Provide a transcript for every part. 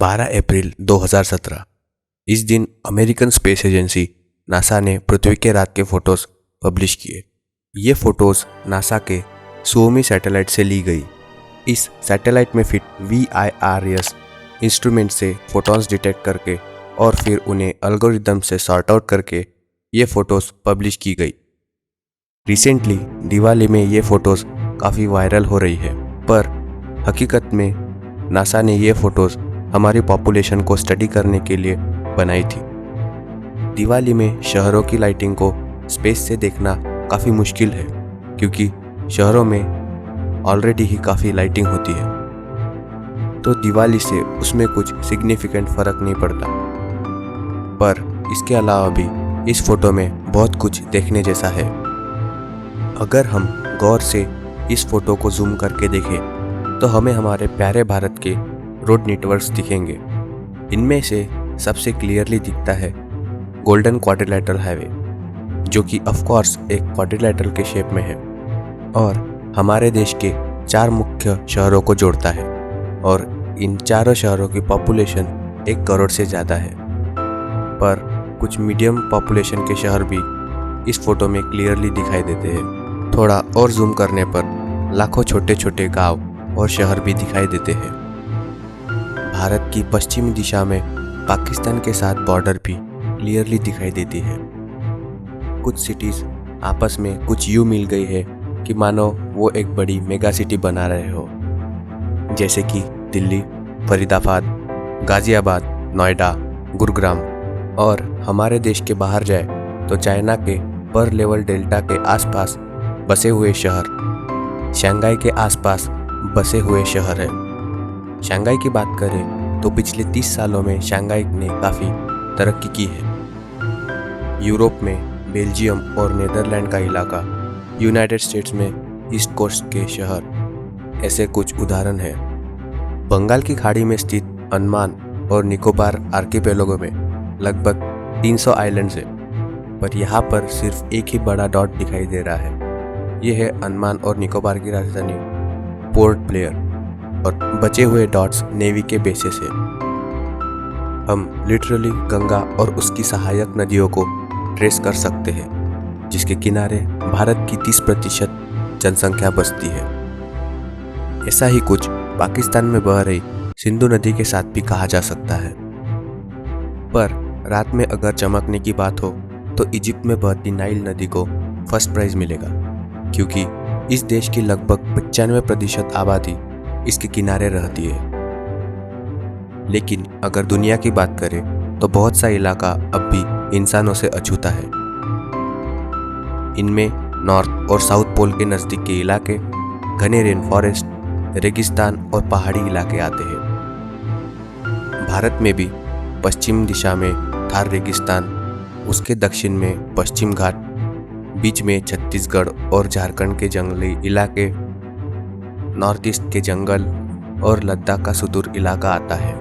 12 अप्रैल 2017। इस दिन American space agency NASA ने पृथ्वी के रात के फोटोज पब्लिश किए। ये फोटोज नासा के सुओमी सैटेलाइट से ली गई। इस सैटेलाइट में फिट VIRS इंस्ट्रूमेंट से फोटॉन्स डिटेक्ट करके और फिर उन्हें एल्गोरिदम से सॉर्ट आउट करके ये फोटोज पब्लिश की गई। रिसेंटली दिवाली में ये फोटोज काफ़ी वायरल हो रही है, पर हकीकत में नासा ने ये फोटोज हमारी पॉपुलेशन को स्टडी करने के लिए बनाई थी। दिवाली में शहरों की लाइटिंग को स्पेस से देखना काफ़ी मुश्किल है, क्योंकि शहरों में ऑलरेडी ही काफ़ी लाइटिंग होती है, तो दिवाली से उसमें कुछ सिग्निफिकेंट फ़र्क नहीं पड़ता। पर इसके अलावा भी इस फोटो में बहुत कुछ देखने जैसा है। अगर हम गौर से इस फोटो को जूम करके देखें तो हमें हमारे प्यारे भारत के रोड नेटवर्क्स दिखेंगे। इनमें से सबसे क्लियरली दिखता है गोल्डन क्वाड्रिलैटरल हाईवे, जो कि ऑफ कोर्स एक क्वाड्रिलैटरल के शेप में है और हमारे देश के 4 मुख्य शहरों को जोड़ता है, और इन चारों शहरों की पॉपुलेशन 1 करोड़ से ज़्यादा है। पर कुछ मीडियम पॉपुलेशन के शहर भी इस फोटो में क्लियरली दिखाई देते हैं। थोड़ा और जूम करने पर लाखों छोटे छोटे गांव और शहर भी दिखाई देते हैं। भारत की पश्चिमी दिशा में पाकिस्तान के साथ बॉर्डर भी क्लियरली दिखाई देती है। कुछ सिटीज़ आपस में कुछ यूँ मिल गई है कि मानो वो एक बड़ी मेगा सिटी बना रहे हो, जैसे कि दिल्ली, फरीदाबाद, गाज़ियाबाद, नोएडा, गुरुग्राम। और हमारे देश के बाहर जाए तो चाइना के पर लेवल डेल्टा के आसपास बसे हुए शहर, शंघाई के आसपास बसे हुए शहर है। शंघाई की बात करें तो पिछले 30 सालों में शंघाई ने काफ़ी तरक्की की है। यूरोप में बेल्जियम और नीदरलैंड का इलाका, यूनाइटेड स्टेट्स में ईस्ट कोस्ट के शहर, ऐसे कुछ उदाहरण हैं। बंगाल की खाड़ी में स्थित अंडमान और निकोबार आर्किपेलागो में लगभग 300 आइलैंड्स हैं, पर यहाँ पर सिर्फ एक ही बड़ा डॉट दिखाई दे रहा है। यह है अंडमान और निकोबार की राजधानी पोर्ट ब्लेयर, और बचे हुए डॉट्स नेवी के बेसेस हैं। हम लिटरली गंगा और उसकी सहायक नदियों को ट्रेस कर सकते हैं, जिसके किनारे भारत की 30% जनसंख्या बसती है। ऐसा ही कुछ पाकिस्तान में बह रही सिंधु नदी के साथ भी कहा जा सकता है। पर रात में अगर चमकने की बात हो तो इजिप्ट में बहती नाइल नदी को फर्स्ट प्राइज मिलेगा, क्योंकि इस देश की लगभग 95% आबादी इसके किनारे रहती है। लेकिन अगर दुनिया की बात करें तो बहुत सा इलाका अब भी इंसानों से अछूता है। इनमें नॉर्थ और साउथ पोल के नज़दीक के इलाके, घने रेन फॉरेस्ट, रेगिस्तान और पहाड़ी इलाके आते हैं। भारत में भी पश्चिम दिशा में थार रेगिस्तान, उसके दक्षिण में पश्चिम घाट, बीच में छत्तीसगढ़ और झारखंड के जंगली इलाके, नॉर्थ ईस्ट के जंगल और लद्दाख का सुदूर इलाका आता है।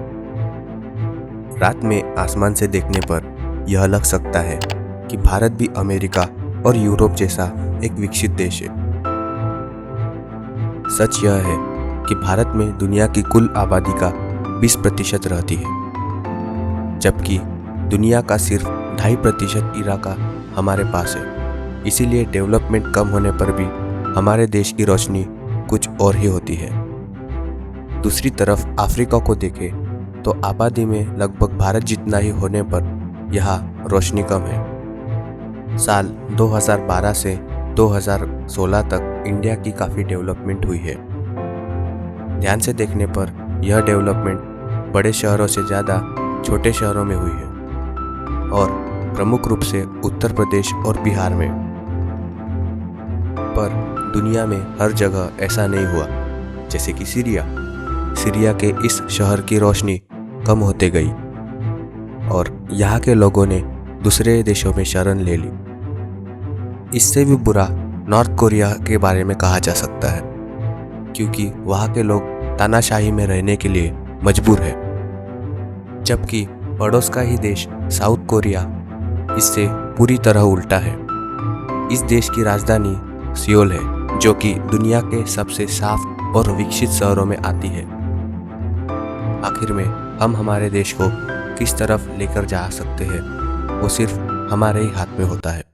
रात में आसमान से देखने पर यह लग सकता है कि भारत भी अमेरिका और यूरोप जैसा एक विकसित देश है। सच यह है कि भारत में दुनिया की कुल आबादी का 20% रहती है, जबकि दुनिया का सिर्फ 2.5% इलाका हमारे पास है। इसीलिए डेवलपमेंट कम होने पर भी हमारे देश की रोशनी कुछ और ही होती है। दूसरी तरफ अफ्रीका को देखें तो आबादी में लगभग भारत जितना ही होने पर यहाँ रोशनी कम है। साल 2012 से 2016 तक इंडिया की काफ़ी डेवलपमेंट हुई है। ध्यान से देखने पर यह डेवलपमेंट बड़े शहरों से ज़्यादा छोटे शहरों में हुई है, और प्रमुख रूप से उत्तर प्रदेश और बिहार में। पर दुनिया में हर जगह ऐसा नहीं हुआ। जैसे कि सीरिया के इस शहर की रोशनी कम होते गई और यहाँ के लोगों ने दूसरे देशों में शरण ले ली। इससे भी बुरा नॉर्थ कोरिया के बारे में कहा जा सकता है, क्योंकि वहाँ के लोग तानाशाही में रहने के लिए मजबूर है, जबकि पड़ोस का ही देश साउथ कोरिया इससे पूरी तरह उल्टा है। इस देश की राजधानी सियोल है, जो कि दुनिया के सबसे साफ और विकसित शहरों में आती है। आखिर में हम हमारे देश को किस तरफ लेकर जा सकते हैं वो सिर्फ हमारे ही हाथ में होता है।